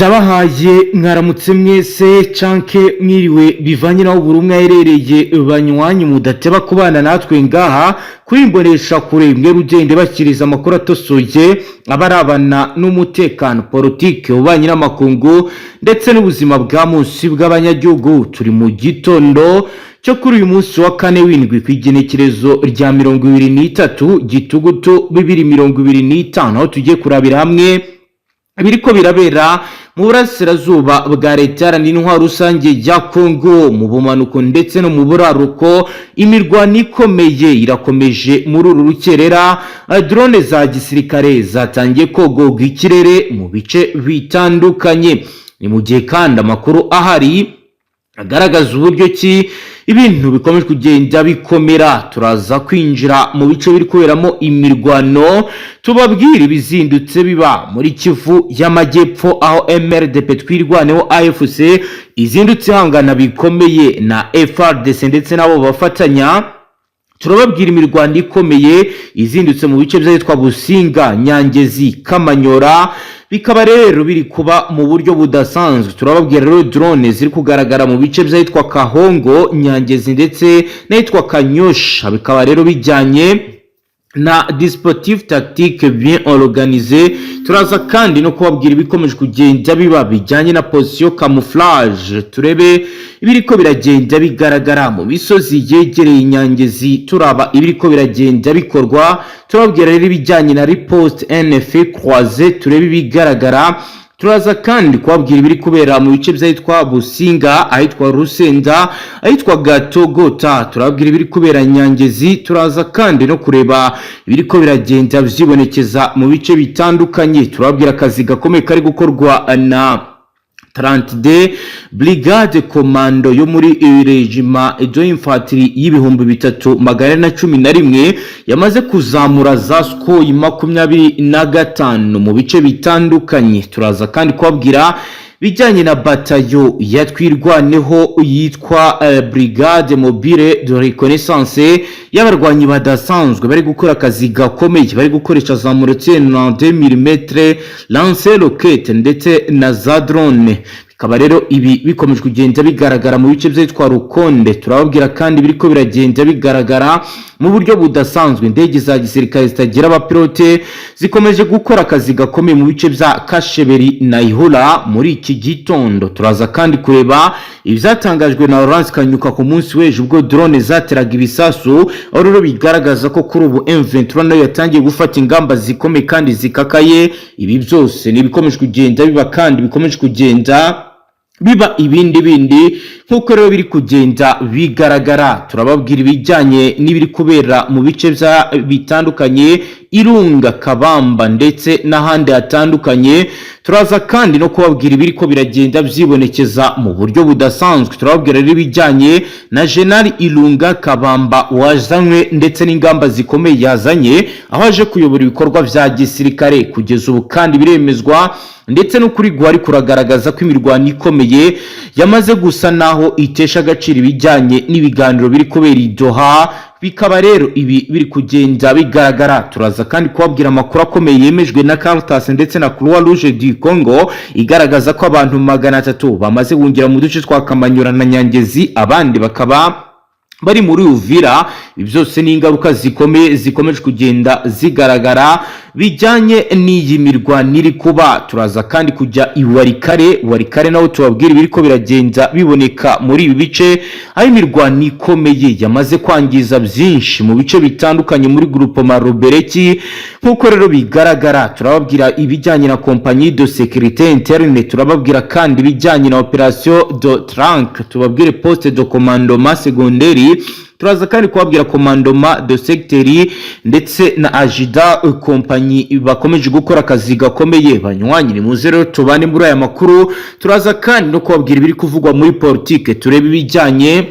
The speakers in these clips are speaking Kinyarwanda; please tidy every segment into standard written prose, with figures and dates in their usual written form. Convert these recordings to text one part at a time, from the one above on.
Ndabahaye mwaramutse mwese canke mwiriwe bivanye naho buri umwe aherereye banywanyi mudateba kubana natwe ngaha kuri imbonesha kure mwe rugende bakiriza amakuru atosoye abarabana n'umutekano politike ubanye n'amakungu ndetse n'ubuzima bwa munsi bw'abanyagihugu. Turi mu gitondo cyo kuri uyu munsi wa kane w'indwi kw'igenekerezo rya 23 gitugutu 2025 aho tugiye kurabira hamwe biriko birabera mu burasirazuba bwa leta iharanira intwaro rusange ya Kongo mu bumanuko ndetse no mu buraruko. Imirwano ikomeye irakomeje muri uru rukerera, drone za gisirikare zatangiye kogoga ikirere mu bice bitandukanye. Ni mu gihe kandi amakuru ahari agaragaza uburyo ki ibintu bikomeje kugenda bikomera. Turaza kwinjira mu bice biri kuberamo imirwano tubabwira ibizindutse biba muri Kivu y'Amajyepfo aho MRDP twirwaneho AFC izindutse hangana bikomeye na FARDC ndetse nabo bafatanya. Turababwira imirwano ikomeye izindutse mu bice by'ahitwa Businga, Nyangezi, Kamanyora, bikaba rero biri kuba mu buryo budasanzwe. Turababwira rero drone ziri kugaragara mu bice by'ahitwa Kahongo, Nyangezi ndetse n'ahitwa Kanyosha, bikaba rero bijyanye na dispositif tactique bien organisé. Turaza kandi no kubabwira ibikomeje kugenda biba bijyanye na position camouflage, turebe ibiriko biragenda bigaragara mu misozi yegereye Nyangezi, turaba ibiriko biragenda bikorwa. Turababwira rero ibijyanye na riposte NF croisé, turebe ibigaragara. Turaza kandi kubabwira ibiri kubera mu bice by'ahitwa Businga, ahitwa Rusenda, ahitwa Gatogota, turababwira ibiri kubera Nyangezi. Turaza kandi no kureba ibiriko biragenda byibonekeza mu bice bitandukanye. Turababwira akazi gakomeye kari gukorwa na 30D Brigade Commando yo muri Regiment d'Infanterie y'ibihumbi 311 yamaze kuzamura za Sukhoi 25 mu bice bitandukanye. Turaza kandi kubabwira bijyanye na batayo yatwirwaneho yitwa Brigade Mobile de Reconnaissance y'abarwanyi badasanzwe bari gukora akazi gakomeye, bari gukoresha za mortier 92 mm, lance roquette ndetse na za drone. Bikaba rero ibi bikomeje kugenda bigaragara mu bice by'ahitwa Rukonde. Turababwira kandi biriko biragenda bigaragara mu buryo budasanzwe. Indege za gisirikare zitagira abapilote zikomeje gukora akazi gakomeye mu bice bya Kasheberi na Ihura muri iki gitondo. Turaza kandi kureba ibyatangajwe na Laurence Kanyuka ku munsi w'ejo ubwo drone zateraga ibisasu, aho rero bigaragaza ko kuri ubu M23 nayo yatangiye gufata ingamba zikomeye kandi zikakaye. Ibi byose ni bikomeje kugenda biba kandi bikomeje kugenda biba ibindi nkuko rero biri kugenda bigaragara. Turababwira ibijyanye n'ibiri kubera mu bice bitandukanye, Irunga, Kabamba ndetse n'ahandi hatandukanye. Turaza kandi no kubabwira ibiri ko biragenda byibonekeza mu buryo budasanzwe. Turababwira rero ibijyanye na General Irunga Kabamba wazanywe ndetse n'ingamba zikomeye yazanye aho aje kuyobora ibikorwa vya gisirikare kugeza ubu, kandi biremezwa ndetse no kuri gwari kuragaragaza ko imirwano ikomeye yamaze gusa naho itesha agaciro ibijyanye n'ibiganiro biri kubera i Doha. Bikaba rero ibi biri kugenda bigaragara. Turaza kandi kubabwira amakuru akomeye yemejwe na Caritas ndetse na Croix Rouge du Congo igaragaza ko abantu 300 bamaze kungira mu duce twa Kamanyora na Nyangezi, abandi bakaba bari muri Uvira. Ibi byose ni ingaruka zikomeye zikomeje kugenda zigaragara bijyanye n'iyi mirwano iri kuba. Turaza kandi kujya Warikare naho tubabwira ibiriko biragenda biboneka muri ibi bice, aho imirwano ikomeye yamaze kwangiza byinshi mu bice bitandukanye muri groupement Rubereki. Nkuko rero bigaragara, turababwira ibijyanye na compagnie de sécurité interne, turababwira kandi ibijyanye na opération de Trank, tubabwire poste de commandement secondaire. Turaza kandi kubabwira commandement de secteur ndetse na ajida compagnie bakomeje gukora akazi gakomeye. Banywanyi ni muze rero tubane muri aya makuru. Turaza kandi no kubabwira ibiri kuvugwa muri politique, turebe ibijyanye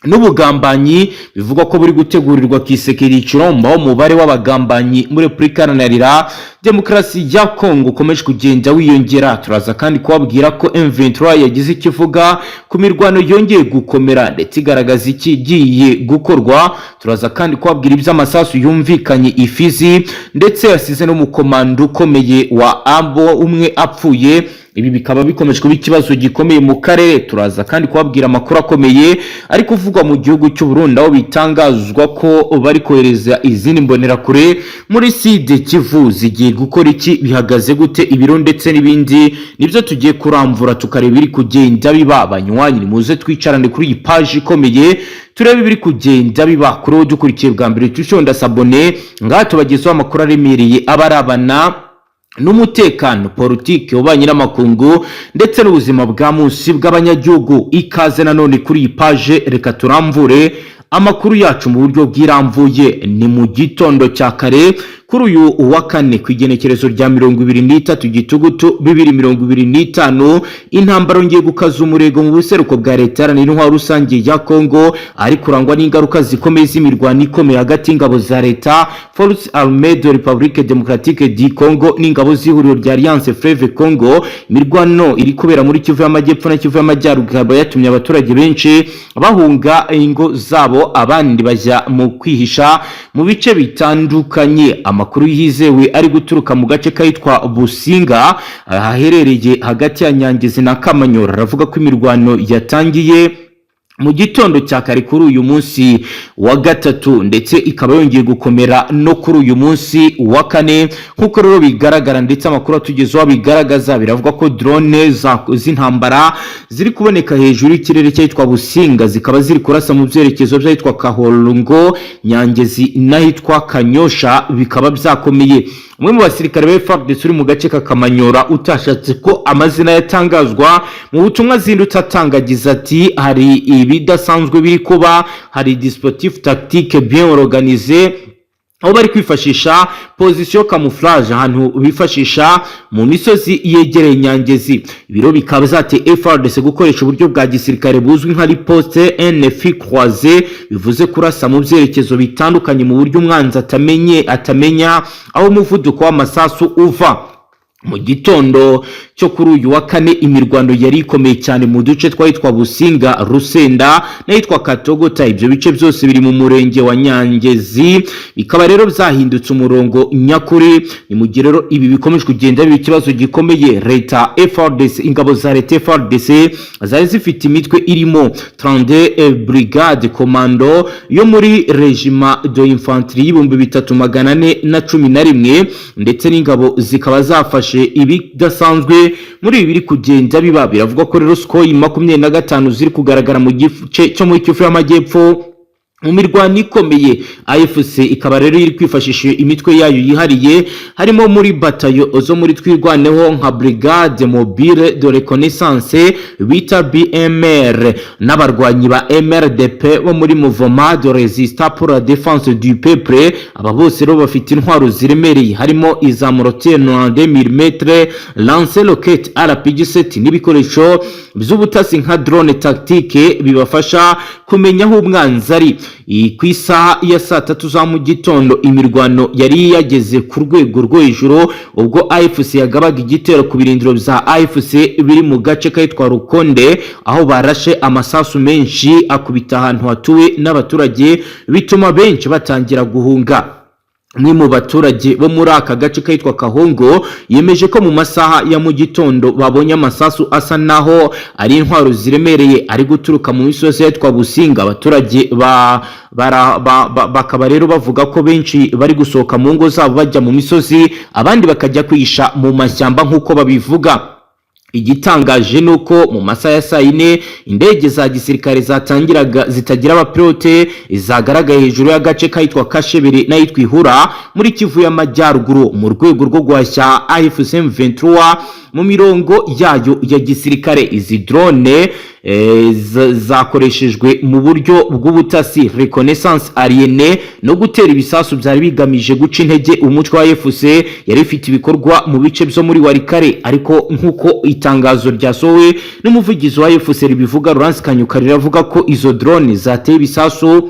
n'ubugambanyi bivugwa ko buri gutegurirwa Kisekedi Chiromba, aho umubare w'abagambanyi muri Repubulika Iharanira Demokarasi ya Kongo ukomeje kugenda wiyongera. Turaza kandi kubabwira ko M23 yagize ikivuga ku mirwano yongeye gukomera ndetse igaragaza ikigiye gukorwa. Turaza kandi kubabwira iby'amasasu yumvikanye Ifizi ndetse yasize no mu komando ukomeye wa Ambo umwe apfuye. ibi bikaba bikomeje kuba ikibazo gikomeye mu karere. Turaza kandi kubabwira amakuru akomeye ari kuvugwa mu gihugu cy'u Burundi, aho bitangazwa ko bari kohereza izindi mbonerakure muri Sud Kivu. Zigiye gukora iki, bihagaze gute, ibiro ndetse n'ibindi nibyo tugiye kuramvura tukareba biri kugenda biba. Banywanyi muze twicarane kuri iyi page ikomeye turebe biri kugenda biba. Kuri dukurikiye bwa mbere tushonda sabone ngaha tubagezaho amakuru aremereye abarabana n'umutekano, politike, ubanye n'amakungu ndetse n'ubuzima bwa munsi bw'abanyagihugu. Ikaze nanone kuri iyi page, reka turamvure amakuru yacu mu buryo bw'iramvuye. Ni mu gitondo cya kare kuri uyu wa kane ku igenekerezo rya 23 Gitugutu 2025, intambara ngiye gukaza umurego mu buseruko bwa leta iharanira intwaro rusange ya Kongo, ari kurangwa n'ingaruka zikomeye z'imirwano ikomeye hagati y'ingabo za leta Forces Armées de République Démocratique du Congo n'ingabo z'ihuriro rya Alliance Fleuve Congo. Imirwano iri kubera muri Kivu y'Amajyepfo na Kivu y'Amajyaruguru yatumye abaturage benshi bahunga ingo zabo, abandi bajya mu kwihisha mu bice bitandukanye. Amakuru yizewe ari guturuka mu gace kitwa Businga haherereye hagati ya Nyangezi na Kamanyora aravuga ko imirwano yatangiye mu gitondo cya kare kuri uyu munsi wa gatatu, ndetse ikaba yongeye gukomera no kuri uyu munsi wa kane nkuko rero bigaragara, ndetse amakuru atugezeho bigaragaza. Biravuga ko drone z'intambara ziri kuboneka hejuru y'ikirere cyitwa Businga, zikaba ziri kurasa mu byerekezo byitwa Kahorungo, Nyangezi n'ahitwa Kanyosha, bikaba byakomeye. Umwe mu basirikare ba FARDC uri mu gace ka Kamanyora utashatse ko amazina yatangazwa mu butumwa zindutse atangagiza ati hari ibidasanzwe biri kuba, hari dispositif tactique bien organisé, aho bari kwifashisha position camouflage ahantu bifashisha mu misozi yegereye Nyangezi. Ibiro bikaba zate FARDC gukoresha uburyo bwa gisirikare buzwi nka riposte NFI croisé, bivuze kurasa mu byerekezo bitandukanye mu buryo umwanzi atamenya aho umuvuduko w'amasasu uva. Mu gitondo cyo kuri uyu wa kane imirwano yari ikomeye cyane mu duce twitwa Businga, Rusenda n'ahitwa Katogota. Ibyo bice byose biri mu murenge wa Nyangezi, bikaba rero byahindutse umurongo nyakuri. Ni mu gihe rero ibi bikomeje kugenda biba ikibazo gikomeye. Leta FARDC, ingabo za leta FARDC zari zifite imitwe irimo 32 brigade commando yo muri regiment de infanterie y'ibihumbi 3411, ndetse n'ingabo zikaba zafashe ibidasanzwe muri ibi biri kugenda biba. Biravuga ko rero Sukhoi 25 ziri kugaragara mu gice cyo muri Kivu y'Amajyepfo mu mirwano ikomeye. AFC ikaba rero iri kwifashisha imitwe yayo yihariye, harimo muri batayo zo muri twirwaneho nka Brigade Mobile de Reconnaissance bita BMR, n'abarwanyi ba MRDP bo muri Mouvement de Résistance pour la Défense du Peuple. Aba bose rero bafite intwaro ziremereye, harimo iza mortier 92 mm, lance rocket RPG-7 n'ibikoresho by'ubutasi nka drone tactique bibafasha kumenya aho umwanzi ari. Ku isaha ya 3 za mu gitondo imirwano yari yageze ku rwego rwo hejuru, ubwo AFC yagabaga igitero ku birindiro bya AFC biri mu gace kitwa Rukonde, aho barashe amasasu menshi akubita ahantu hatuwe n'abaturage, bituma benshi batangira guhunga. Umwe mu baturage bo muri aka gace kitwa Kahongo yemeje ko mu masaha ya mu gitondo babonye amasasu asa naho ari intwaro ziremereye ari guturuka mu misozi yitwa Businga. Abaturage bakaba rero bavuga ko benshi bari gusohoka mu ngo zabo bajya mu misozi, abandi bakajya kwisha mu mashyamba nk'uko babivuga. Igitangaje nuko mu masaha ya 4 indege za gisirikare zatangiraga zitagira abapilote zagaragaye hejuru y'agace kitwa Kashebere n'ahitwa Ihura muri Kivu y'Amajyaruguru mu rwego rwo guhashya AFC M23 mu mirongo yayo ya gisirikare. Izi drone zakoreshejwe mu buryo bw'ubutasi reconnaissance aérienne no gutera ibisasu byari bigamije guca intege umutwe wa AFC yari ifite ibikorwa mu bice byo muri Warikare. Ariko nkuko itangazo ryasohowe n'umuvugizi wa AFC ribivuga, Laurence Kanyuka, riravuga ko izo drone zateye ibisasu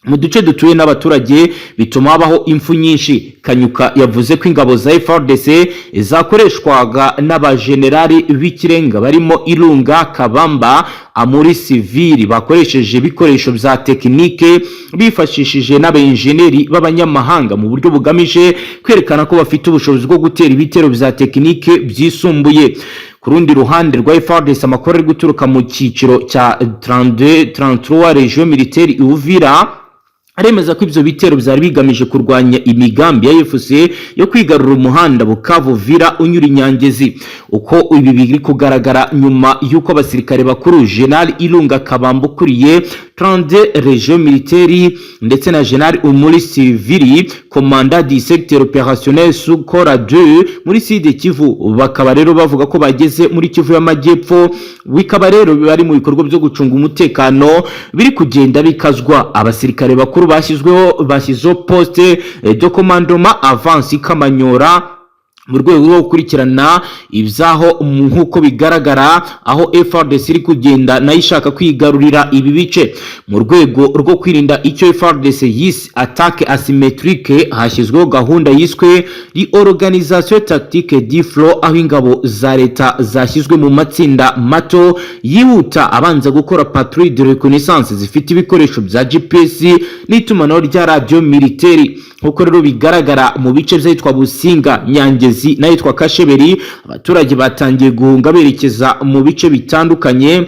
mu duce dutuye n'abaturage bituma habaho impfu nyinshi. Kanyuka yavuze ko ingabo za FARDC zakoreshwaga n'abajenerali b'ikirenga barimo Irunga, Kabamba, Amuri Civil, bakoresheje ibikoresho bya tekinike bifashishije n'abenjeneri b'abanyamahanga mu buryo bugamije kwerekana ko bafite ubushobozi bwo gutera ibitero bya tekinike byisumbuye. ku rundi ruhande rwa FARDC amakuru ari guturuka mu cyiciro cya 33 region militaire Uvira aremeza ko ivyo bitero byari bigamije kurwanya imigambi ya AFC yo kwigarura umuhanda Bukavu Vira unyura Inyangezi. Uko ibi biri kugaragara nyuma yuko abasirikare bakuru General Ilunga Kabambo kuriye 32 region militaire ndetse na General Umuri Civili commandant du secteur opérationnel Sukora 2 muri Sud Kivu, bakaba rero bavuga ko bageze muri Kivu y'Amajyepfo, bikaba rero bari mu bikorwa byo gucunga umutekano biri kugenda bikazwa. Abasirikare bakuru bashyizeho poste de commandement avance Kamanyora mu rwego rwo gukurikirana ibyaho nk'uko bigaragara, aho FARDC iri kugenda nayo ishaka kwigarurira ibi bice. Mu rwego rwo kwirinda icyo FARDC yise attaque asymétrique, hashyizweho gahunda yiswe reorganisation tactique du front, aho ingabo za leta zashyizwe mu matsinda mato yihuta abanza gukora patrouille de reconnaissance zifite ibikoresho bya GPS n'itumanaho rya radio militaire. Nkuko rero bigaragara mu bice byitwa Businga, Nyangezi n'ayitwa Kasheberi, abaturage batangiye guhunga berekeza mu bice bitandukanye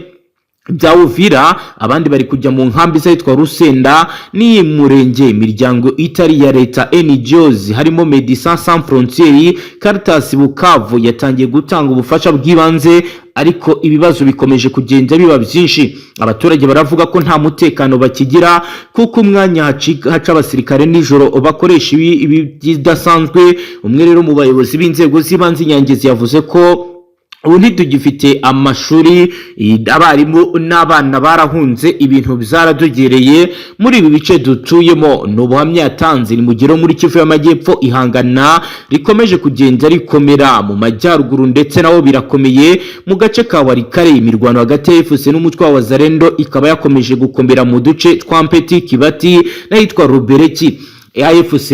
bya Uvira, abandi bari kujya mu nkambi zitwa Rusenda ni murenge. Imiryango itari ya leta NGOs harimo Médecins Sans Frontières, Caritas Bukavu yatangiye gutanga ubufasha bw'ibanze, ariko ibibazo bikomeje kugenda biba byinshi. Abaturage baravuga ko nta mutekano bakigira kuko umwanya haca abasirikare nijoro bakoresha ibi bidasanzwe. Umwe rero mu bayobozi b'inzego z'ibanze Nyangezi yavuze ko ubu ntitugifite amashuri, abarimu n'abana barahunze, ibintu byaradogereye muri ibi bice dutuyemo. N'ubuhamya yatanze ni mugero muri Kivu y'Amajyepfo ihangana rikomeje kugenda rikomera mu majyaruguru ndetse naho birakomeye mu gace ka Warikare. Imirwano hagati ya FARDC n'umutwe wa Wazalendo ikaba yakomeje gukomera mu duce twa Mpeti, Kibati n'ahitwa Rubereki. AFC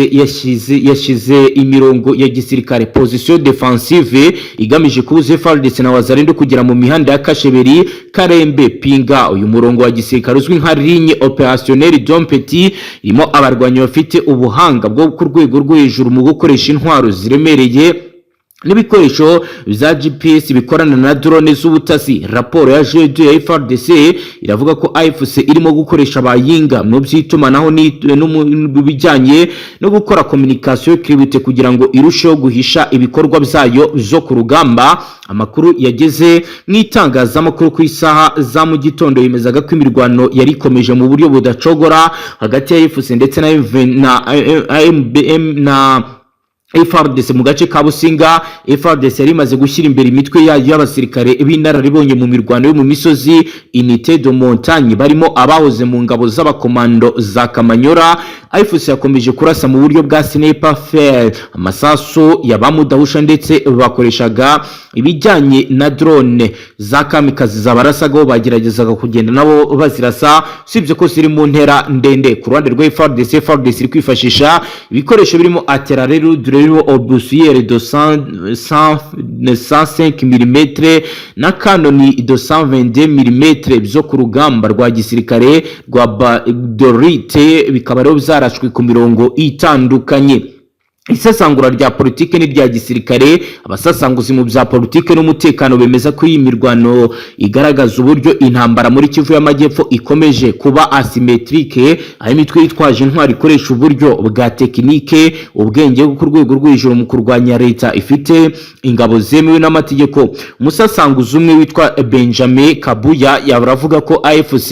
yashize imirongo ya gisirikare position defensive igamije kubuza FARDC na Wazalendo kugera mu mihanda ya Kasheberi, Karembe, Pinga. Uyu murongo wa gisirikare uzwi nka ligne opérationnelle d'Ompeti irimo abarwanyi bafite ubuhanga bwo ku rwego rwo hejuru mu gukoresha intwaro ziremereye n'ibikoresho bya GPS bikorana na drone z'ubutasi. Raporo ya G2 ya FARDC iravuga ko AFC irimo gukoresha abayinga mu by'itumanaho n'ubijyanye no gukora communication cryptée kugira ngo irusheho guhisha ibikorwa byayo zo ku rugamba. Amakuru yageze mu itangazamakuru ku isaha za mu gitondo yemezaga ko imirwano yari ikomeje mu buryo budacogora hagati ya AFC ndetse na AMBM na FARDC mu gace ka Businga. FARDC yari imaze gushyira imbere imitwe yayo y'abasirikare b'inararibonye mu mirwano yo mu misozi Unité de Montagne, barimo abahoze mu ngabo z'abakomando za Kamanyora. AFC yakomeje kurasa mu buryo bwa sniper fire, amasasu y'abamudahusha ndetse bakoreshaga ibijyanye na drone za kamikazi zabarasagaho, bageragezaga kugenda nabo bazirasa, sibyo ko ziri mu ntera ndende. Ku ruhande rwa FARDC iri kwifashisha ibikoresho birimo artillerie obusiere de 105 mm na kanoni de 122 mm byo ku rugamba rwa gisirikare rwa Badorite, bikaba rero byarashwe ku mirongo itandukanye. Isesangura rya politike n'irya gisirikare, abasasanguzi mu bya politike n'umutekano bemeza ko iyi mirwano igaragaza uburyo intambara muri Kivu y'Amajyepfo ikomeje kuba asymétrique, aho imitwe yitwaje intwari ikoresha uburyo bwa tekinike, ubwenge ku rwego rw'ijuru mu kurwanya leta ifite ingabo zemewe n'amategeko. Umusasanguzi umwe witwa Benjamin Kabuya yaravuga ko AFC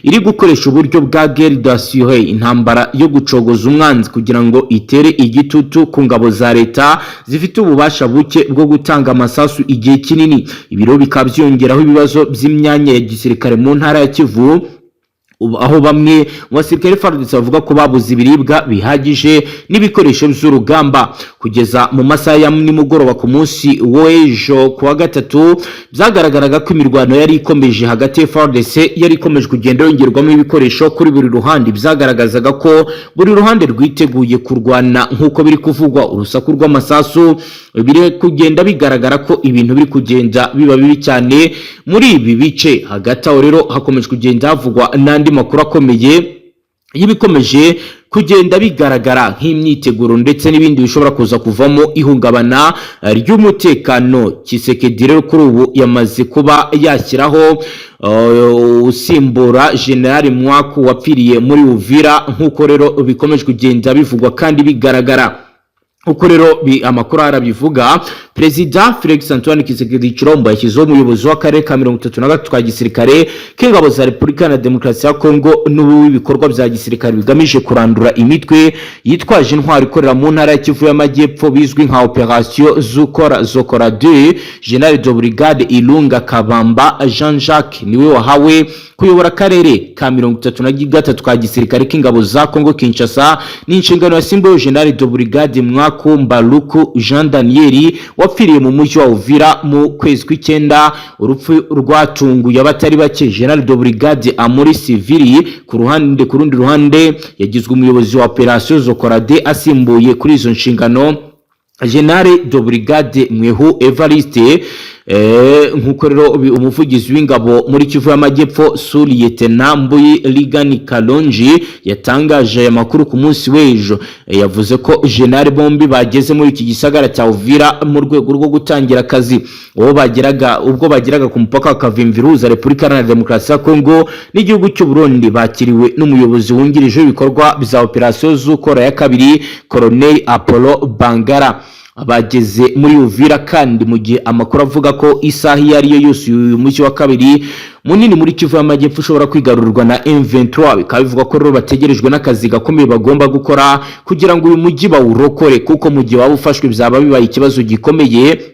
iri gukoresha uburyo bwa guerre d'assuré, intambara yo gucogoza umwanzi kugira ngo itere igitutu ku ngabo za leta zifite ububasha buke bwo gutanga amasasu igihe kinini. Ibiro bikaba byongeraho ibibazo by'imyanya ya gisirikare mu ntara ya Kivu, aho bamwe mu basirikare FARDC bavuga ko babuze ibiribwa bihagije n'ibikoresho by'urugamba. Kugeza mu masaha ya nimugoroba ku munsi w'ejo kuwa gatatu, byagaragaraga ko imirwano yari ikomeje hagati ya FARDC yari ikomeje kugenda yongerwamo ibikoresho kuri buri ruhande. Byagaragazaga ko buri ruhande rwiteguye kurwana nk'uko biri kuvugwa. Urusaku rw'amasasu biri kugenda bigaragara ko ibintu biri kugenda biba bibi cyane muri ibi bice. Hagati aho rero hakomeje kugenda havugwa n'andi makuru akomeye y'ibikomeje kugenda bigaragara nk'imyiteguro ndetse n'ibindi bishobora kuza kuvamo ihungabana ry'umutekano. Tshisekedi rero kuri ubu yamaze kuba yashyiraho usimbura General Mwaku wapfiriye muri Uvira, nk'uko rero bikomeje kugenda bivugwa kandi bigaragara. Uko rero amakuru arabivuga, Perezida Felix Antoine Tshisekedi Tshilombo yashyizeho umuyobozi w'akarere ka 33 twa gisirikare k'ingabo za Repubulika na Demokarasi ya Kongo n'ibikorwa bya gisirikare bigamije kurandura imitwe yitwaje intwari ikorera mu ntara ya Kivu y'Amajyepfo bizwi nka Operation Zokora 2. General de Brigade Ilunga Kabamba Jean Jacques niwe wahawe kuyobora akarere ka 33 twa gisirikare k'ingabo za Kongo Kinshasa, n'inshingano yasimbuye General de Brigade Mwaku Mbaluku Jean Daniel wapfiriye mu mujyi wa Uvira mu kwezi kw'icyenda. Urupfu rwatunguye abatari bake. General de Brigade Amuri Civili ku rundi ruhande yagizwe umuyobozi wa Operation Zokora 2 asimbuye kuri izo nshingano General de Brigade Mwehu Evariste. Nkuko rero umuvugizi w'ingabo muri Kivu y'Amajyepfo Lieutenant Mbuyi Ligani Kalonji yatangaje aya makuru ku munsi w'ejo. Yavuze ko General bombi bageze muri iki gisagara cya Uvira mu rwego rwo gutangira akazi. Ubwo bageraga ku mupaka wa Kavimviruza Repubulika na Demokarasi ya Kongo n'igihugu cy'u Burundi, bakiriwe n'umuyobozi wungirije w'ibikorwa bya Operation Zukora ya kabiri Colonel Apollo Bangara. Abageze muri Uvira kandi mu gihe amakuru avuga ko isaha iyo ariyo yose uyu mujyi wa kabiri munini muri Kivu y'Amajyepfo ushobora kwigarurwa na M23. Bikaba bivuga ko rero bategerejwe n'akazi gakomeye bagomba gukora kugira ngo uyu mujyi bawurokore, kuko mu gihe waba ufashwe byaba bibaye ikibazo gikomeye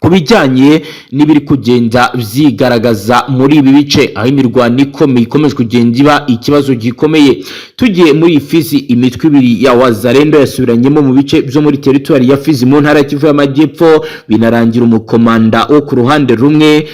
kubijyanye n'ibiri kugenda vyigaragaza muri ibi bice, aho imirwano ikomeje kugenda iba ikibazo gikomeye. Tugiye muri Fizi, imitwe ibiri ya Wazalendo yasubiranyemo mu bice byo muri territoire ya Fizi mu ntara ya Kivu y'Amajyepfo, binarangira umukomanda wo ku ruhande rumwe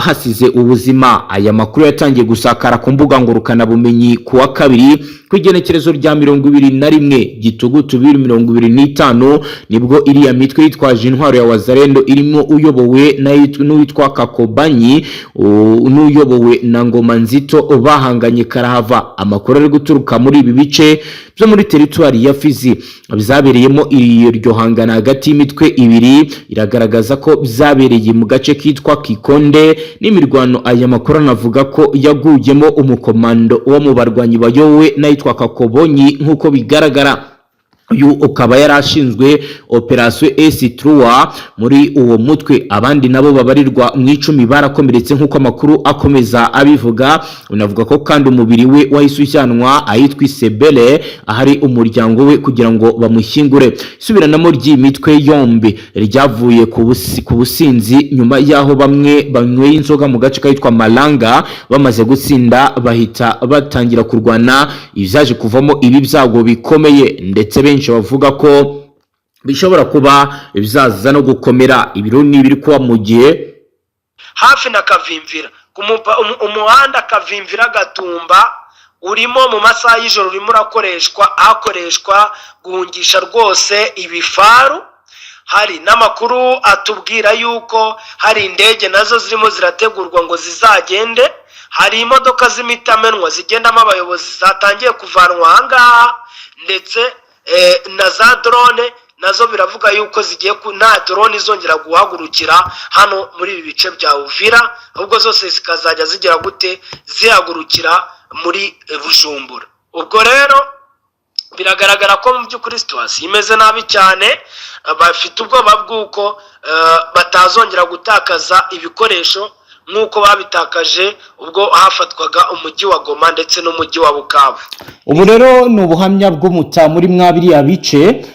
hasize ubuzima. Aya makuru yatangiye gusakara ku mbuga ngurukanabumenyi ku wa kabiri kw'igenekerezo rya 21 Gitugutu 2025, nibwo iriya mitwe yitwaje intwaro ya Wazalendo irimo uyobowe n'uwitwa Kakobanyi n'uyobowe na Ngoma Nzito bahanganye karahava. Amakuru ari guturuka muri ibi bice byo muri territoire ya Fizi byabereyemo iryo hangana hagati y'imitwe ibiri iragaragaza ko byabereye mu gace kitwa Kikonde, n'imirwano aya makuru anavuga ko yaguyemo umukomando wo mu barwanyi bayowe n'ayitwa Kakobonyi nk'uko bigaragara. Uyu ukaba yarashinzwe Operation S3 muri uwo mutwe. Abandi nabo babarirwa mu 10 barakomeretse nk'uko amakuru akomeza abivuga. Unavuga ko kandi umubiri we wahisujyanwa ahitwa Isebele ahari umuryango we kugira ngo bamushyingure. Subiranamo ry'imitwe yombi ryavuye ku businzi nyuma yaho bamwe banyweye inzoga mu gace kitwa Malanga, bamaze gutsinda bahita batangira kurwana, izaje kuvamo ibi byago bikomeye, ndetse benshi bavuga ko bishobora kuba bizaza no gukomera. Ibiro ni biri kuba mu gihe hafi na Kavimvira umuhanda Kavimvira Gatumba urimo mu masaha y'ijoro urimo hakoreshwa guhungisha rwose ibifaru. Hari n'amakuru atubwira yuko hari indege nazo zirimo zirategurwa ngo zizagende. Hari imodoka z'imitamenwa zigendamo abayobozi zatangiye kuvanwa ahangaha, ndetse na za drone nazo biravuga yuko zigiye nta drone izongera guhagurukira hano muri ibi bice bya Uvira, ahubwo zose zikazajya zigera gute zihagurukira muri Bujumbura. Ubwo rero biragaragara ko mu by'ukuri situation imeze nabi cyane, bafite ubwoba bw'uko batazongera gutakaza ibikoresho nk'uko babitakaje ubwo hafatwaga umujyi wa Goma ndetse n'umujyi wa Bukavu. Ubu rero ni ubuhamya bw'umuta muri mwabiri ya bice,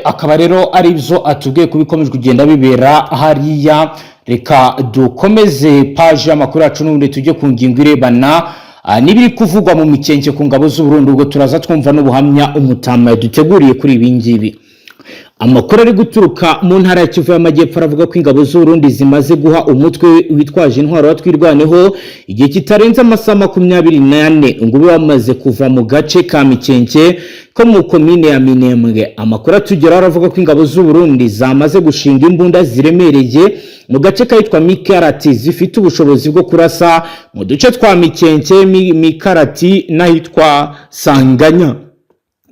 akaba rero ari byo atubwiye kubikomeje kugenda bibera hariya. Reka dukomeze page y'amakuru yacu n'ubundi tujye ku ngingo irebana n'ibiri kuvugwa mu mikenke ku ngabo z'u Burundi. Ubwo turaza twumva n'ubuhamya umutama yaduteguriye kuri ibi ngibi. Amakuru ari guturuka mu ntara ya Kivu y'Amajyepfo aravuga ko ingabo z'u Burundi zimaze guha umutwe witwaje intwaro watwirwaneho igihe kitarenze amasaha 24 ngo bamaze kuva mu gace ka Mikenke ko mu komine ya Minembwe. Amakuru atugera aravuga ko ingabo z'u Burundi zamaze gushinga imbunda ziremereye mu gace kayitwa Mikarati, zifite ubushobozi bwo kurasa mu duce twa Mikenke, Mikarati n'ahitwa Sanganya.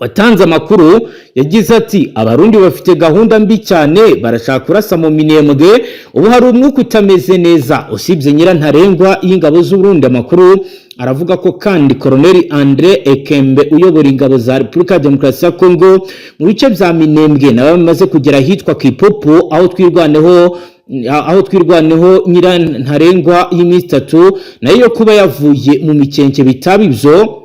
watanze amakuru yagize ati abarundi bafite gahunda mbi cyane barashaka kurasa mu Minembwe ubu hari umwuka utameze neza usibye nyirantarengwa y'ingabo z'u Burundi. Amakuru aravuga ko kandi Colonel Andre Ekembe uyobora ingabo za Repubulika ya Demokarasi ya Kongo mu bice bya Minembwe nabo bamaze kugera hitwa Kipopo aho twirwaneho nyirantarengwa y'iminsi 3 nayo kuba yavuye mu mikenke bitaba ibyo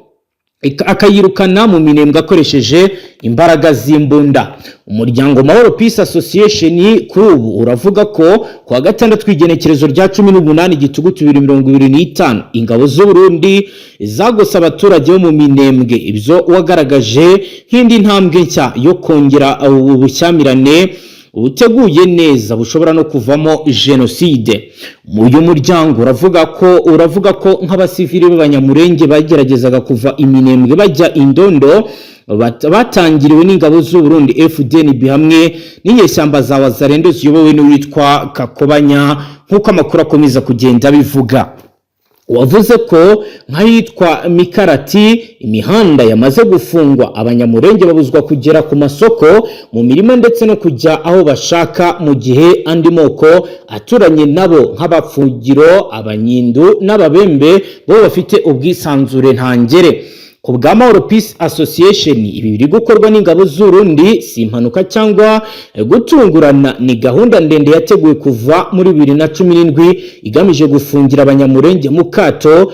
akayirukana mu Minembwe akoresheje imbaraga z'imbunda. Umuryango Mahoro Peace Association kuri ubu uravuga ko kwa 6 igenekerezo rya 18 Gitugutu 2025 ingabo z'u Burundi zagose abaturage bo mu Minembwe, ibyo wagaragaje nk'indi ntambwe nshya yo kongera ubushyamirane uteguye neza bushobora no kuvamo genocide. Uyu muryango uravuga ko nk'abasivili b'abanyamurenge bageragezaga kuva Iminembwe bajya Indondo batangiriwe n'ingabo z'u Burundi FDNB hamwe n'inyeshyamba za Wazalendo ziyobowe n'uwitwa Kakobanya nk'uko amakuru akomeza kugenda bivuga. Wavuze ko nk'ayitwa Mikarati imihanda yamaze gufungwa, abanyamurenge babuzwa kugera ku masoko, mu mirima ndetse no kujya aho bashaka, mu gihe andi moko aturanye nabo nk'abapfugiro, abanyindu n'ababembe bo bafite ubwisanzure ntangere. Ku bwa Mahoro Peace Association ibi biri gukorwa n'ingabo z'u Burundi si impanuka cyangwa gutungurana, ni gahunda ndende yateguwe kuva muri 2017 igamije gufungira abanyamurenge mu kato,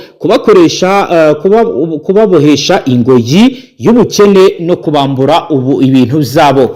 kubabohesha ingoyi y'ubukene no kubambura ubu ibintu zabo.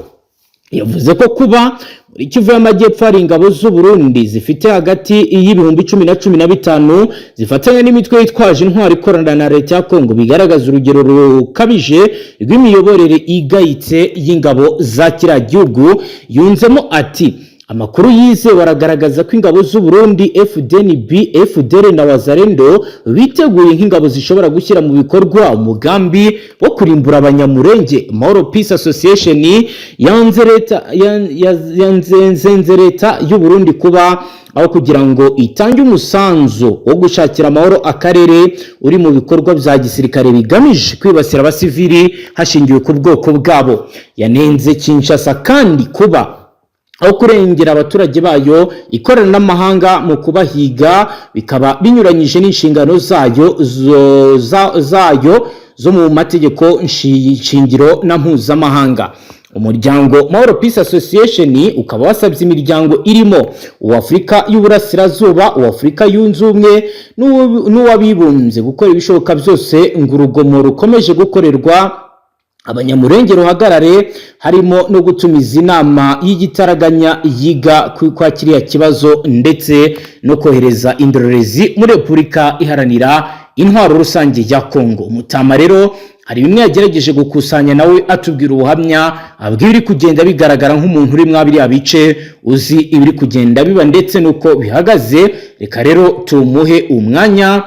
Yavuze ko kuba muri Kivu y'Amajyepfo hari ingabo z'u Burundi zifite hagati y'ibihumbi 10 na 15 zifatanya n'imitwe yitwaje intwari ikorana na leta ya Kongo bigaragaza urugero rukabije rw'imiyoborere igayitse y'ingabo za kiriya gihugu. Yunzemo ati amakuru yize baragaragaza ko ingabo z'u Burundi FDNB, FDL na Wazalendo biteguye nk'ingabo zishobora gushyira mu bikorwa umugambi wo kurimbura abanyamurenge. Mahoro Peace Association yanze leta y'u Burundi kuba aho kugira ngo itange umusanzu wo gushakira amahoro akarere uri mu bikorwa bya gisirikare bigamije kwibasira abasivili hashingiwe ku bwoko bwabo. Yanenze Kinshasa kandi kuba aho kurengera abaturage bayo ikorana n'amahanga mu kubahiga bikaba binyuranyije n'inshingano zayo zo mu mategeko shingiro na mpuzamahanga. Umuryango Mahoro Peace Association ukaba wasabye imiryango irimo uw'Afrika y'Uburasirazuba, uw'Afrika yunze ubumwe n'uwabibumbye gukora ibishoboka byose ngo urugomo rukomeje gukorerwa abanyamurenge ruhagarare, harimo no gutumiza inama y'igitaraganya yiga kwa kiriya kibazo ndetse no kohereza indorerezi muri Repubulika iharanira intwaro rusange ya Kongo. Mutama rero hari bimwe yagerageje gukusanya nawe atubwira ubuhamya abwira kugenda bigaragara nk'umuntu uri mwabiri abice uzi ibiri kugenda biba ndetse nuko bihagaze. Reka rero tumuhe umwanya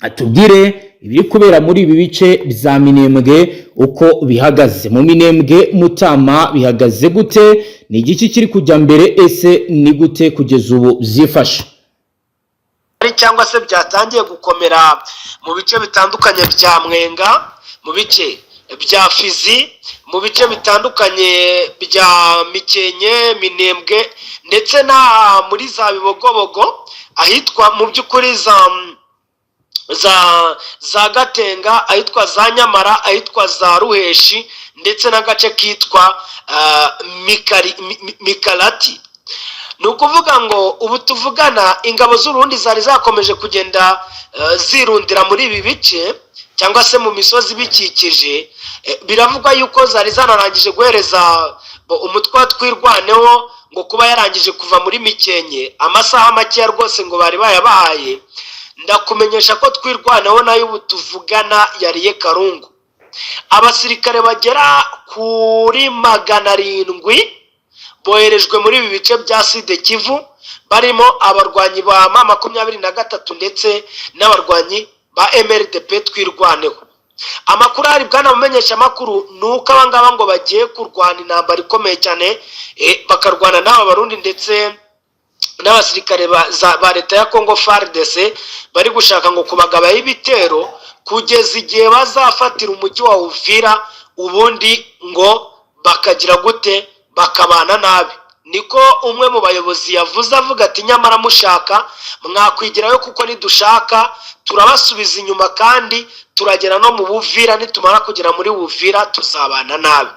atubwire ibiri kubera muri ibi bice bya Minembwe uko bihagaze. Mu Minembwe Mutama bihagaze gute? Ni igiki kiri kujya mbere? Ese ni gute kugeza ubu byifashe? Cyangwa se byatangiye gukomera mu bice bitandukanye bya Mwenga, mu bice bya Fizi, mu bice bitandukanye bya Mikenke, Minembwe ndetse na muri za Bibogobogo ahitwa mu by'ukuri za Gatenga, ahitwa za Nyamara, ahitwa za Ruheshi ndetse n'agace kitwa Mikarati. Ni ukuvuga ngo ubu tuvugana ingabo z'u Burundi zari zakomeje kugenda zirundira muri ibi bice cyangwa se mu misozi bikikije. Biravugwa yuko zari zanarangije guhereza umutwe wa Twirwaneho ngo kuba yarangije kuva muri Mikenke amasaha make rwose ngo bari bayabahaye. Ndakumenyesha ko Twirwaneho nayo ubu tuvugana yariye Karungu. Abasirikare bagera kuri 700 boherejwe muri ibi bice bya Sud Kivu, barimo abarwanyi ba M23 ndetse n'abarwanyi ba MRDP Twirwaneho. Amakuru ari bwana mumenyesha makuru nuko abangaba ngo bagiye kurwana intambara ikomeye cyane, bakarwana n'aba Barundi ndetse n'abasirikare ba leta ya Congo FARDC bari gushaka ngo kubagaba y'ibitero kugeza igihe bazafatira umujyi wa Uvira ubundi ngo bakagira gute, bakabana nabi. Niko umwe mu bayobozi yavuze avuga ati nyamara mushaka mwakwigirayo kuko nidushaka turabasubiza inyuma kandi turagera no mu Buvira, nitumara kugera muri Buvira tuzabana nabi.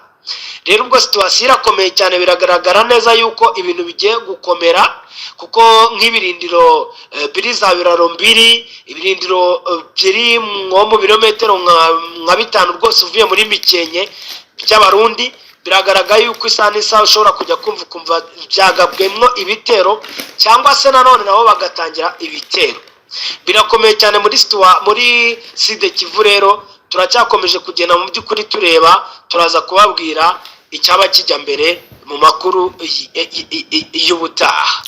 Rero ubwo situation irakomeye cyane, biragaragara neza yuko ibintu bigiye gukomera kuko nk'ibirindiro biri za Biraro mbiri, ibirindiro biri mu birometero nka 5 rwose uvuye muri Mikenke by'abarundi, biragaragara yuko isaha n'isaha ushobora kujya kumva byagabwemwo ibitero cyangwa se nanone nabo bagatangira ibitero. Birakomeye cyane muri Sud Kivu. Rero turacyakomeje kugenda mu by'ukuri tureba, turaza kubabwira icyaba kijya mbere mu makuru y'ubutaha.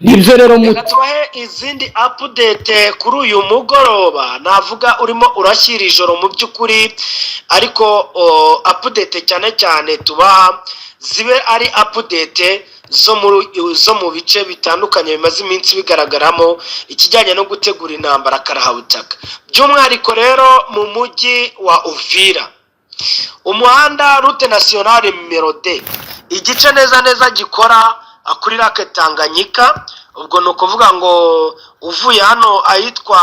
Nibyo rero tubahe izindi update kuri uyu mugoroba, navuga urimo urashyira ijoro mu by'ukuri, ariko update cyane cyane tubaha zibe ari update zo mu bice bitandukanye bimaze iminsi bigaragaramo ikijyanye no gutegura intambara karahabutaka, by'umwihariko rero mu mujyi wa Uvira. Umuhanda route nationale numero 2, igice neza gikora kuri Lake Tanganyika, ubwo no kuvuga ngo uvuye hano ahitwa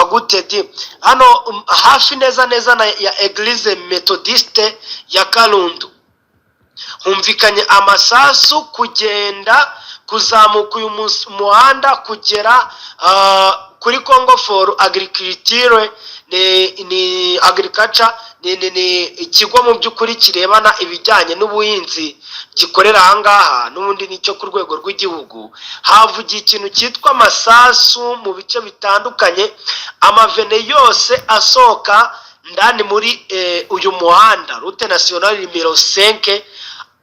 gutedi hano hafi neza ya Eglise Methodiste ya Kalundu, humvikanye amasasu kugenda kuzamuka uyu muhanda kugera kuri Congo for Agriculture ni agriculture ni ikigo mu by'ukuri kirebana ibijyanye n'ubuhinzi gikorera ahangaha, n'ubundi nicyo ku rwego rw'igihugu. Havugiye ikintu cyitwa amasasu mu bice bitandukanye, amavene yose asohoka ndani muri uyu muhanda route nationale numero 5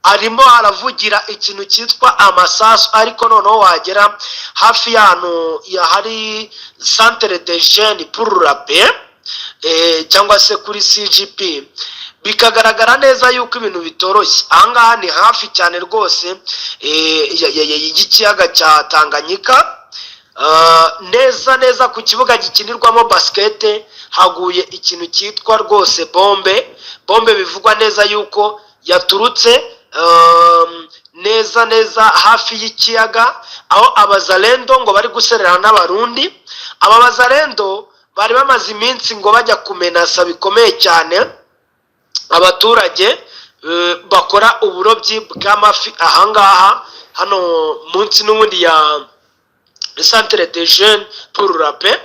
arimo haravugira ikintu cyitwa amasasu, ariko noneho wagera hafi y'ahantu hari centre de jeunes pour la paix cyangwa se kuri CGP, bikagaragara neza yuko ibintu bitoroshye. Ahangaha ni hafi cyane rwose y'ikiyaga cya Tanganyika, neza ku kibuga gikinirwamo basket haguye ikintu cyitwa rwose bombe bivugwa neza yuko yaturutse neza hafi y'ikiyaga, aho abazalendo ngo bari guserera n'abarundi. Aba bazalendo bari bamaze iminsi ngo bajya kumenasa bikomeye cyane abaturage bakora uburobyi bw'amafi ahangaha hano munsi n'ubundi ya centre de jeunes pour la paix.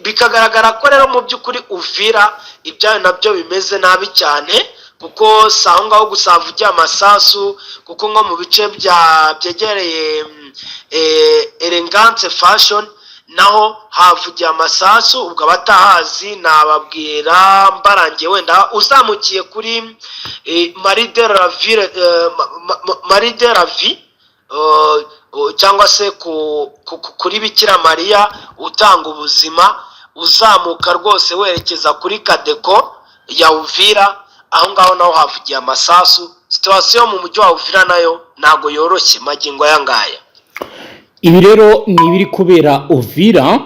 Bikagaragara ko rero mu by'ukuri Uvira ibyayo nabyo bimeze nabi cyane, kuko saho ngaho gusavugiye amasasu, kuko ngo mu bice byegereye Elegance Fashion naho havugiye amasasu. Ubwo abatahazi nababwira mbarangiye, wenda uzamukiye kuri Marie de la Vie cyangwa se kuri Bikira Mariya utanga ubuzima, uzamuka rwose werekeza kuri Kadeko ya Uvira, aho ngaho naho havugiye amasasu. Situation mu mujyi wa Uvira nayo ntago yoroshye magingo yangaya. Ibi rero ni ibiri kubera Uvira.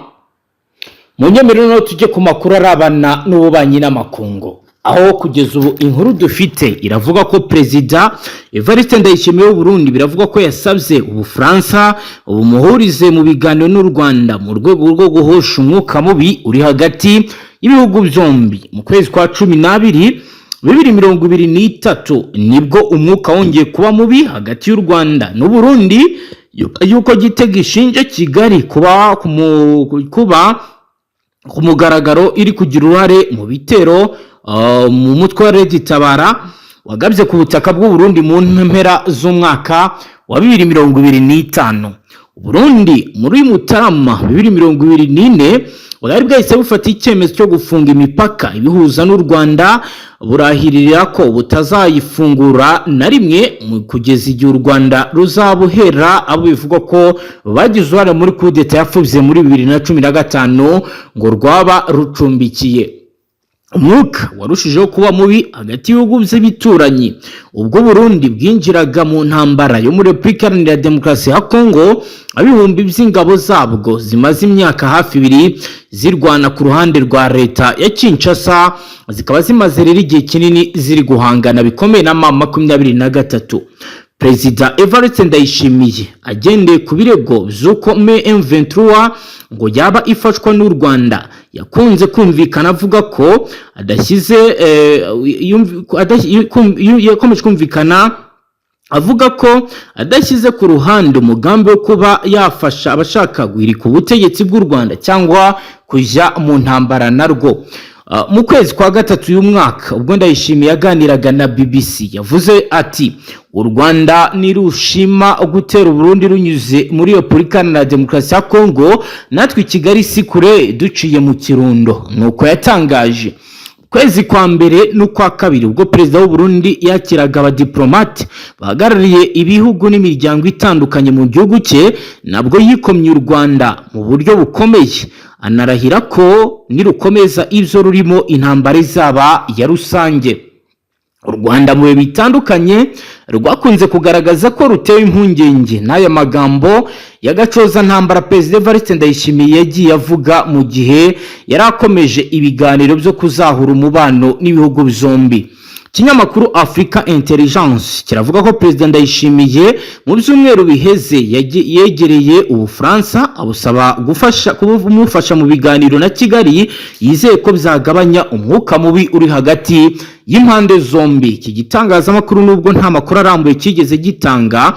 Mu nyemerero no tujye ku makuru arabana n'ububanyi n'amakungu, aho kugeza ubu inkuru dufite iravuga ko Perezida Evariste Ndayishimiye w'u Burundi biravuga ko yasabye Ubufaransa ubumuhurize mu biganiro n'u Rwanda mu rwego rwo guhosha umwuka mubi uri hagati y'ibihugu byombi. Mu kwezi kwa 12 2023 nibwo umwuka wongeye kuba mubi hagati y'u Rwanda n'u Burundi, yuko Gitega ishinja Kigali kuba ku mugaragaro iri kugira uruhare mu bitero mu mutwe wa Red Tabara wagabye ku butaka bw'u Burundi mu mpera z'umwaka wa 2025. Burundi muri Mutarama 2024 bwari bwahise bufata icyemezo cyo gufunga imipaka ibihuza n'u Rwanda, burahirira ko butazayifungura na rimwe kugeza igihe u Rwanda ruzabuhera abo bivuga ko bagize uruhare muri kudeta yapfubye muri 2015 ngo rwaba rucumbikiye. umwuka warushijeho kuba mubi hagati y'ibihugu by'ibituranyi ubwo Burundi bwinjiraga mu ntambara yo muri Repubulika Iharanira Demokarasi ya Kongo. Ibihumbi by'ingabo zabwo zimaze imyaka hafi 2 zirwana ku ruhande rwa leta ya Kinshasa, zikaba zimaze rero igihe kinini ziri guhangana bikomeye na M23. Perezida Evariste Ndayishimiye agendeye ku birego by'uko M23 ngo yaba ifashwa n'u Rwanda, yakunze kumvikana avuga ko yakomeje kumvikana avuga ko adashyize ku ruhande umugambi wo kuba yafasha abashaka guhirika ubutegetsi bw'u Rwanda cyangwa kujya mu ntambara narwo. Mu kwezi kwa gatatu y'umwaka ubwo Ndayishimiye yaganiraga na BBC yavuze ati u Rwanda nirushima gutera Burundi runyuze muri Repubulika Iharanira Demokarasi ya Kongo, natwe i Kigali si kure duciye mu Kirundo. Nuko yatangaje kwezi kwa mbere n'ukwa kabiri ubwo perezida w'u Burundi yakiraga abadiplomate bahagarariye ibihugu n'imiryango itandukanye mu gihugu cye, nabwo yikomye u Rwanda mu buryo bukomeye, anarahira ko nirukomeza ivyo rurimo intambara izaba ya rusange. U Rwanda mu bihe bitandukanye rwakunze kugaragaza ko rutewe impungenge n'aya magambo y'agacoza ntambara Perezida Evariste Ndayishimiye yagiye avuga mu gihe yari akomeje ibiganiro byo kuzahura umubano n'ibihugu byombi. Ikinyamakuru Africa Intelligence kiravuga ko Perezida Ndayishimiye mu byumweru biheze yegereye Ubufaransa abusaba kumufasha mu biganiro na Kigali, yizeye ko byagabanya umwuka mubi uri hagati y'impande zombi. Iki gitangazamakuru nubwo nta makuru arambuye kigeze gitanga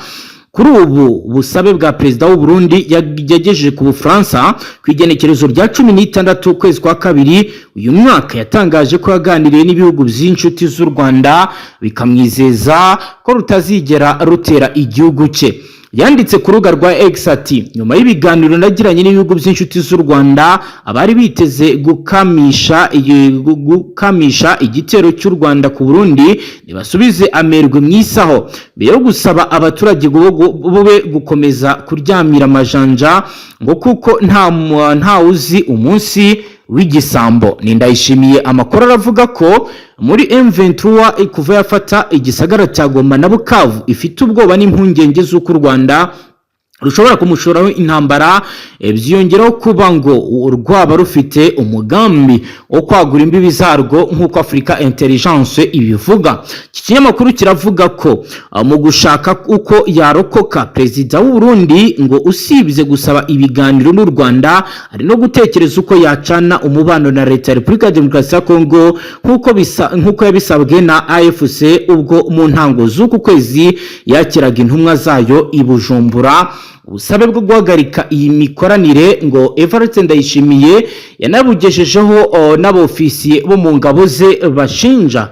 kuri ubu busabe bwa perezida w'u Burundi yagejeje ku Bufaransa ku igenekerezo rya 16 kwezi kwa kabiri uyu mwaka, yatangaje ko yaganiriye n'ibihugu by'inshuti z'u Rwanda bikamwizeza ko rutazigera rutera igihugu cye. Yanditse ku rubuga rwa X ati nyuma y'ibiganiro nagiranye n'ibihugu by'inshuti z'u Rwanda, abari biteze gukamisha igitero cy'u Rwanda ku Burundi nibasubize amerwe mwisaho, mbere yo gusaba abaturage bube gukomeza kuryamira amajanja ngo kuko nta uzi umunsi w'igisambo. Ni Ndayishimiye amakuru aravuga ko muri M23 kuva yafata igisagara cya Goma na Bukavu ifite ubwoba n'impungenge z'uko u Rwanda rushobora kumushoraho intambara, byiyongeraho kuba ngo rwaba rufite umugambi wo kwagura imbibi zarwo nk'uko Africa Intelligence ibivuga. Iki kinyamakuru kiravuga ko mu gushaka uko yarokoka perezida w'u Burundi ngo usibye gusaba ibiganiro n'u Rwanda ari no gutekereza uko yacana umubano na leta ya Repubulika ya Demokarasi ya Kongo nk'uko yabisabwe na AFC ubwo mu ntango z'uku kwezi yakiraga intumwa zayo i Bujumbura. Ubusabe bwo guhagarika iyi mikoranire ngo Evariste Ndayishimiye yanabugejejeho n'abofisiye bo mu ngabo ze bashinja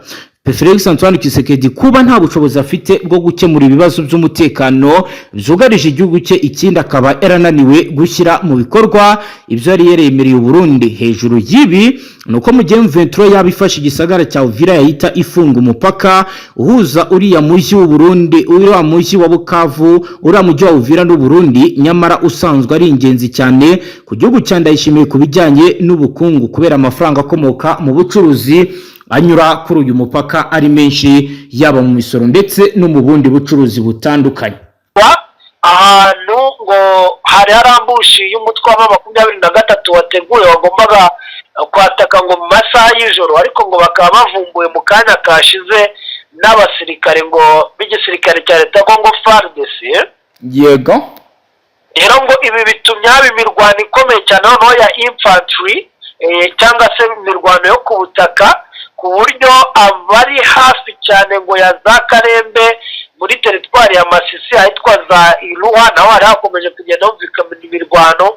Felix Antoine Tshisekedi kuba nta bushobozi afite bwo gukemura ibibazo by'umutekano byugarije igihugu cye, ikindi akaba yarananiwe gushyira mu bikorwa ibyo yari yeremereye u Burundi. Hejuru y'ibi nuko mu gihe M23 yabifashe igisagara cya Uvira yahita ifunga umupaka uhuza uriya mujyi w'u Burundi, uriya mujyi wa Bukavu, uriya mujyi wa Uvira n'u Burundi, nyamara usanzwe ari ingenzi cyane ku gihugu cya Ndayishimiye ku bijyanye n'ubukungu kubera amafaranga akomoka mu bucuruzi anyura kuri uyu mupaka ari menshi, yaba mu misoro ndetse no mu bundi bucuruzi butandukanye. Ahantu ngo hari harambushi y'umutwe wa 23 wateguye wagombaga kwataka ngo mu masaha y'ijoro, ariko ngo bakaba bavumbuye mu kanya kashize n'abasirikare ngo b'igisirikare cya leta Congo FARDC. Yego, rero ngo ibi bitumye haba imirwano ikomeye cyane noneho ya infantry cyangwa se imirwano yo ku butaka, ku buryo abari hafi cyane ngo ya za Karembe muri teritwari ya Masisi ahitwa za Iruha naho hari hakomeje kugenda humvikana imirwano,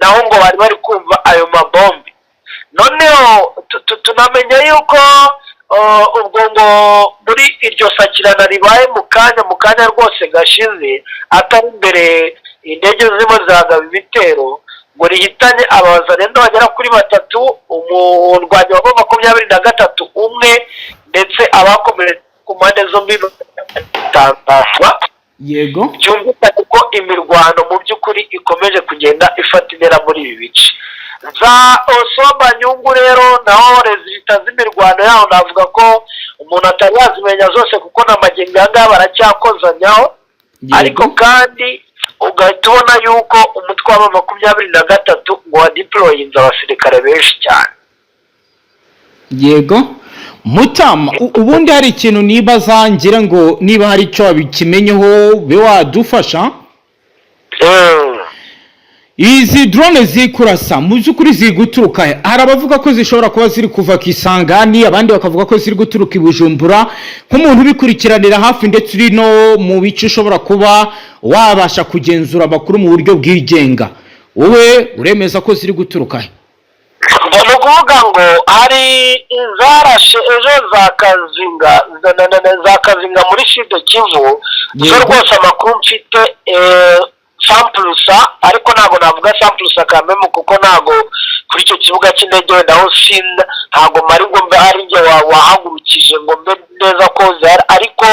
naho ngo bari kumva ayo mabombi. Noneho tunamenya yuko ubwo ngo muri iryo sakirana ribaye mu kanya rwose gashize atari imbere indege zirimo ziragaba ibitero ngo rihitanye abazarendo bagera kuri 3, umurwanyi wa 23 umwe, ndetse abakomeretse ku mpande zombi batangazwa. Yego, byumvikane ko imirwano mu by'ukuri ikomeje kugenda ifata intera muri ibi bice. za Osoba Nyungu rero naho rezita z'imirwano yaho navuga ko umuntu atari yazimenya zose kuko n'amagenga ngaba baracyakozanyaho, ariko kandi ugahita ubona yuko umutwe wa 23 ngo wa deployinze abasirikare benshi cyane. Yego Mutama, ubundi hari ikintu nibaza ngira ngo niba hari icyo wabikimenyeho be wadufasha. Izi drone zikurasa mu byukuri ziri guturuka, hari abavuga ko zishobora kuba ziri kuva Kisangani, abandi bakavuga ko ziri guturuka i Bujumbura. Nk'umuntu ubikurikiranira hafi ndetse uri no mu bice ushobora kuba wabasha kugenzura amakuru mu buryo bwigenga, wowe uremeza ko ziri guturuka? Ni ukuvuga ngo hari inzarashe ejo za Kazinga muri Sud Kivu, zo rwose amakuru mfite samplusa, ariko ntabwo navuga samplusa kameme kuko ntabwo kuri icyo kibuga cy'indege wenda aho sinda ntabwo mari ngo mbe ari njye wahagurukije ngo mbe neza ko zari, ariko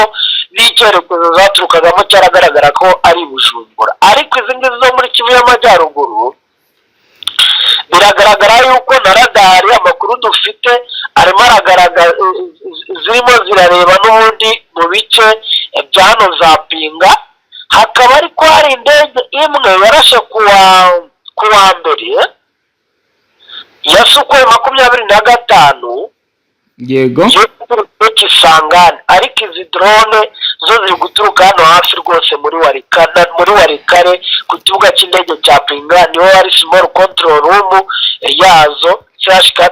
n'icyerekezo zaturukagamo cyaragaragara ko ari Bujumbura. Ariko izi ngizi zo muri Kivu y'Amajyaruguru biragaragara yuko na radari amakuru dufite arimo aragaragara zirimo zirareba n'ubundi mu bice bya hano za Pinga. Hakaba ariko hari indege imwe yarashe kuwa mbere ya Sukhoi 25. Yego Kisangani, ariko izi drone zo ziri guturuka hano hafi rwose muri Warikare ku kibuga cy'indege cya Pinga, niho hari small control room yazo CH-4.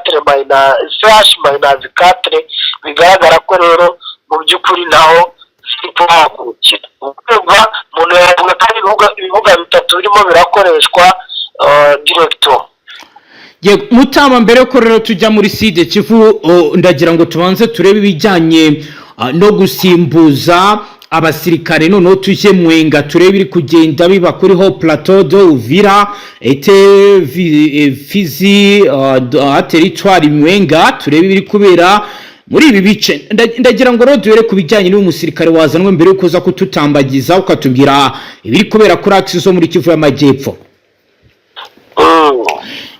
Bigaragara ko rero mu by'ukuri naho zipfakukira. Ukumva umuntu yavuga ko ibibuga bitatu birimo birakoreshwa director. Mutama, mbere ko rero tujya muri Sud Kivu, ndagira ngo tubanze turebe ibijyanye no gusimbuza abasirikare, noneho tujye Mwenga turebe iri kugenda biba kuri ho plateau de Uvira ete Fizi territoire Mwenga, turebe ibiri kubera muri ibi bice. Ndagira ngo rero duhere ku bijyanye n'uyu musirikare wazanwe mbere yo kuza kututambagiza ukatubwira ibiri kubera kuri axe zo muri Kivu y'Amajyepfo.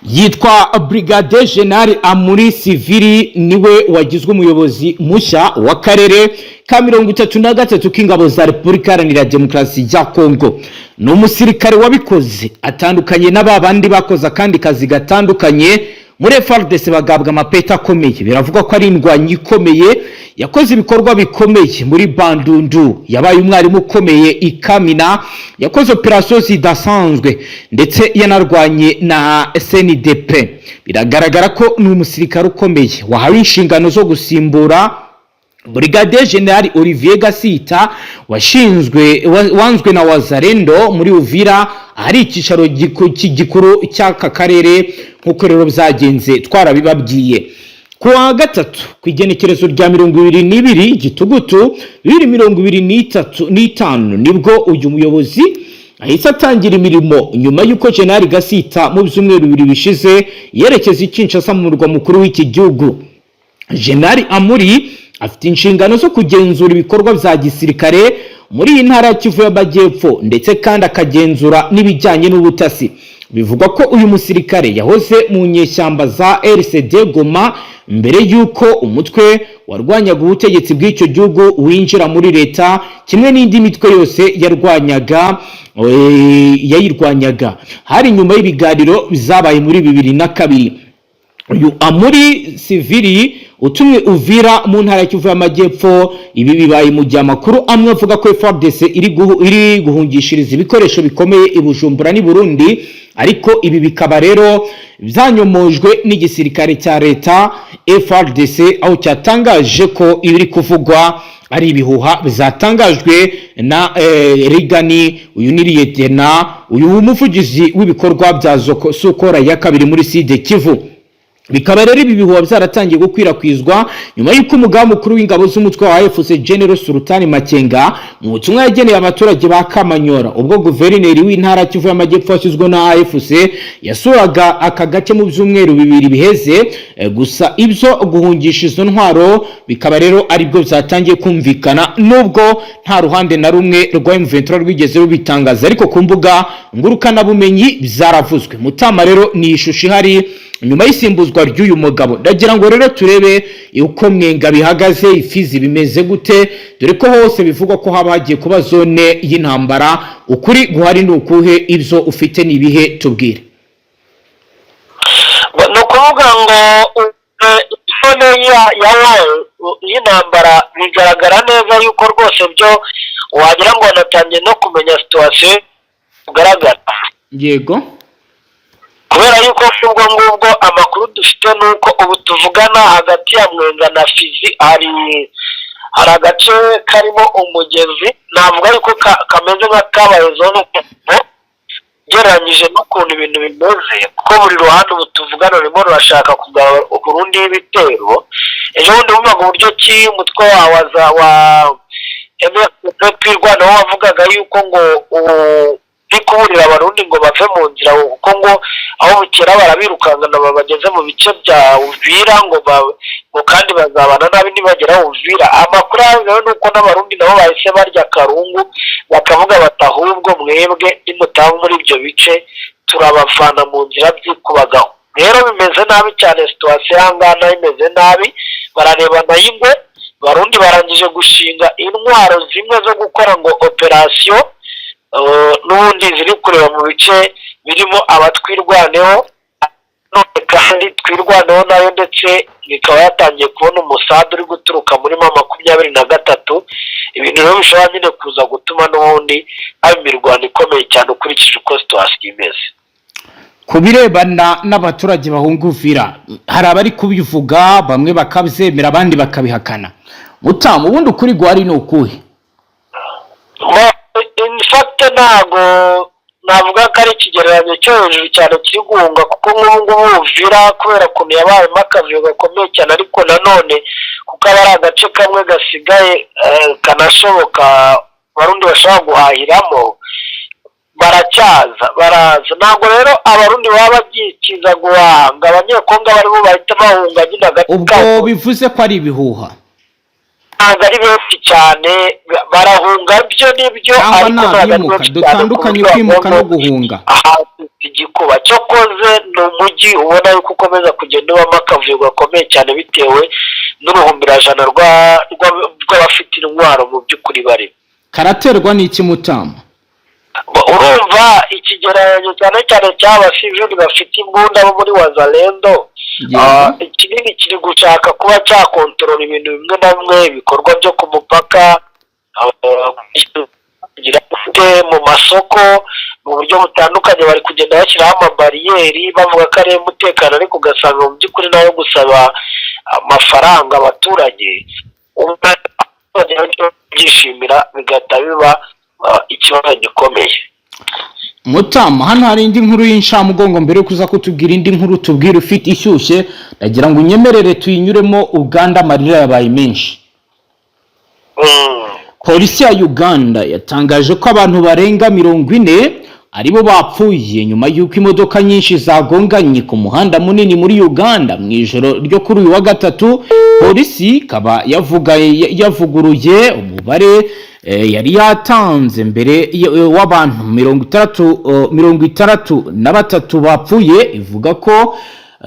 Yitwa Brigadier General Amuri Siviri, niwe wagizwe umuyobozi mushya w'akarere ka 33 k'ingabo za Repubulika Iharanira Demokarasi ya Kongo. Ni umusirikare wabikoze atandukanye n'ababandi bakoze kandi kazi gatandukanye muri FARDC, bagabwa amapeta akomeye. Biravuga ko ari indwanyi ikomeye, yakoze ibikorwa bikomeye muri Bandundu, yabaye umwarimu ukomeye ikamina, yakoze operation zidasanzwe ndetse yanarwanye na SNDP. Biragaragara ko ni umusirikare ukomeye wahawe inshingano zo gusimbura Brigadier General Olivier Gasita wanzwe na Wazalendo muri Uvira, ari ikicaro gikuru cy'aka karere. Nkuko rero byagenze twarabibabwiye kuwa gatatu ku igenekerezo rya 22 Gitugutu 2025 nibwo uyu muyobozi ahise atangira imirimo, nyuma y'uko General Gasita mu byumweru bibiri bishize yerekeza i Kinshasa mu murwa mukuru w'iki gihugu. General Amuri afite inshingano zo kugenzura ibikorwa bya gisirikare muri iyi ntara ya Kivu y'Amajyepfo ndetse kandi akagenzura n'ibijyanye n'ubutasi. Bivugwa ko uyu musirikare yahoze mu nyeshyamba za RCD Goma mbere y'uko umutwe warwanyaga ubutegetsi bw'icyo gihugu winjira muri leta, kimwe n'indi mitwe yose yayirwanyaga. Hari nyuma y'ibiganiro bizabaye muri 2002. Uyu Amuri Siviri utumwe Uvira mu ntara ya Kivu y'Amajyepfo. Ibi bibaye mu gihe amakuru amwe avuga ko FARDC iri guhungishiriza ibikoresho bikomeye i Bujumbura ni Burundi, ariko ibi bikaba rero byanyomojwe n'igisirikare cya leta FARDC, aho cyatangaje ko ibiri kuvugwa ari ibihuha bizatangajwe na Rigani. Uyu ni Lieutenant, uyu umuvugizi w'ibikorwa bya Sokora ya kabiri muri Sud Kivu. bikaba rero ibi bihuha byaratangiye gukwirakwizwa nyuma y'uko umugaba mukuru w'ingabo z'umutwe wa AFC General Sultani Makenga mu butumwa yageneye abaturage ba Kamanyora ubwo guverineri w'intara Kivu y'Amajyepfo washyizwe na AFC yasuraga aka gace mu byumweru bibiri biheze, gusa ibyo guhungisha izo ntwaro bikaba rero aribwo byatangiye kumvikana nubwo nta ruhande na rumwe rwa M23 rwigeze rubitangaza, ariko ku mbuga ngurukana bumenyi byaravuzwe. Mutama rero ni ishusho ihari nyuma y'isimbuzwa ry'uyu mugabo. Ndagira ngo rero turebe uko Mwenga bihagaze, Ifizi bimeze gute, dore ko hose bivugwa ko haba hagiye kuba zone y'intambara. Ukuri guhari ni ukuhe? Ibyo ufite nibihe tubwire. No kuvuga ngo zone y'intambara bigaragara neza yuko rwose byo wagira ngo natangiye no kumenya situation ugaragara. Yego, kubera yuko ubwo ngubwo amakuru dufite nuko ubu tuvugana hagati ya Mwenga na Fizi hari agace karimo umugezi, navuga yuko kameze nka kabaye zone geranyije n'ukuntu ibintu bimeze, kuko buri ruhande ubu tuvugana rurimo rurashaka kugaba Burundi y'ibitero. Ejo bundi bumvaga uburyo ki umutwe wa MFP Rwanda wavugaga yuko ngo kuburira abarundi ngo bave mu nzira, kuko ngo aho bukera barabirukangana babageze mu bice bya Uvira ngo kandi bazabana nabi nibagera Uvira. Amakuru yayo nuko n'abarundi nabo bahise barya karungu bakavuga batahubwo mwebwe imutaho muri ibyo bice turabavana mu nzira byikubagaho. Rero bimeze nabi cyane, situation yangana imeze nabi, bararebana y'ingwe. Barundi barangije gushinga intwaro zimwe zo gukora ngo operation n'ubundi ziri kureba mu bice birimo abatwirwaneho, none kandi twirwaneho nayo ndetse bikaba yatangiye kubona umusada uri guturuka muri 23. Ibintu rero bishobora nyine kuza gutuma n'ubundi haba imirwano ikomeye cyane ukurikije uko situation imeze. Ku birebana n'abaturage bahunga Uvira, hari abari kubivuga, bamwe bakabyemera abandi bakabihakana. Mutamu, ubundi ukuri guhari ni ukuhe? In fact ntago navuga ko ari ikigereranyo cyo hejuru cyane kiri guhunga, kuko nk'ubu Uvira kubera ukuntu yabayemo akavuyo gakomeye cyane, ariko nanone kuko aba ari agace kamwe gasigaye kanashoboka Barundi bashobora guhahiramo, baraza. Ntabwo rero abarundi baba bagikiza guhanga, abanyekongo barimo bahita bahunga nyine hagati. Ubwo bivuze ko ari ibihuha? Ntabwo ari benshi cyane, barahunga byo n'ibyo, ariko dutandukanye kwimuka no guhunga. Igikuba cyo koze ni umujyi ubona yuko ukomeza kugenda ubamo akavuyo gakomeye cyane bitewe n'uruhumbirajana rw'abafite intwaro mu by'ukuri bari. Karaterwa n'iki Mutamu? Urumva ikigereranyo cyane cyane cy'abasivili bafite imbunda bo muri Wazalendo, ikinini kiri gushaka kuba cyakontorora ibintu bimwe na bimwe, ibikorwa byo ku mupaka, mu masoko, mu buryo butandukanye bari kugenda bashyiraho amabariyeri bavuga ko ari umutekano, ariko ugasanga mu by'ukuri nayo gusaba amafaranga abaturage byishimira bigahita biba ikibazo gikomeye. Mutamu, hano hari indi nkuru y'inshamugongo. Mbere yo kuza kutubwira indi nkuru tubwire ufite ishyushye, ndagira ngo unyemerere tuyinyuremo. Uganda amarira yabaye menshi. Polisi ya Uganda yatangaje ko abantu barenga 40 aribo bapfuye nyuma y'uko imodoka nyinshi zagonganye ku muhanda munini muri Uganda mu ijoro ryo kuri uyu wa gatatu. Polisi kaba yavuguruye umubare yari yatanze mbere w'abantu 63 bapfuye, ivuga ko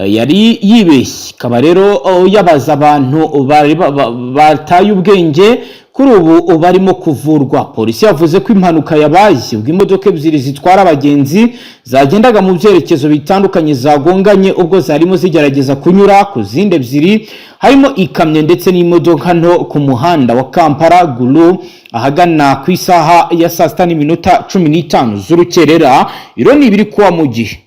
yari yibeshye. Kaba rero yabaza abantu bataye ubwenge, kuri ubu barimo kuvurwa. Polisi yavuze ko impanuka yabaye ubwo imodoka ebyiri zitwara abagenzi zagendaga mu byerekezo bitandukanye zagonganye ubwo zarimo zigerageza kunyura ku zindi ebyiri, harimo ikamyo ndetse n'imodoka nto ku muhanda wa Kampala Gulu ahagana ku isaha ya 6:15 z'urukerera. Iro ni biri kuwa mu gihe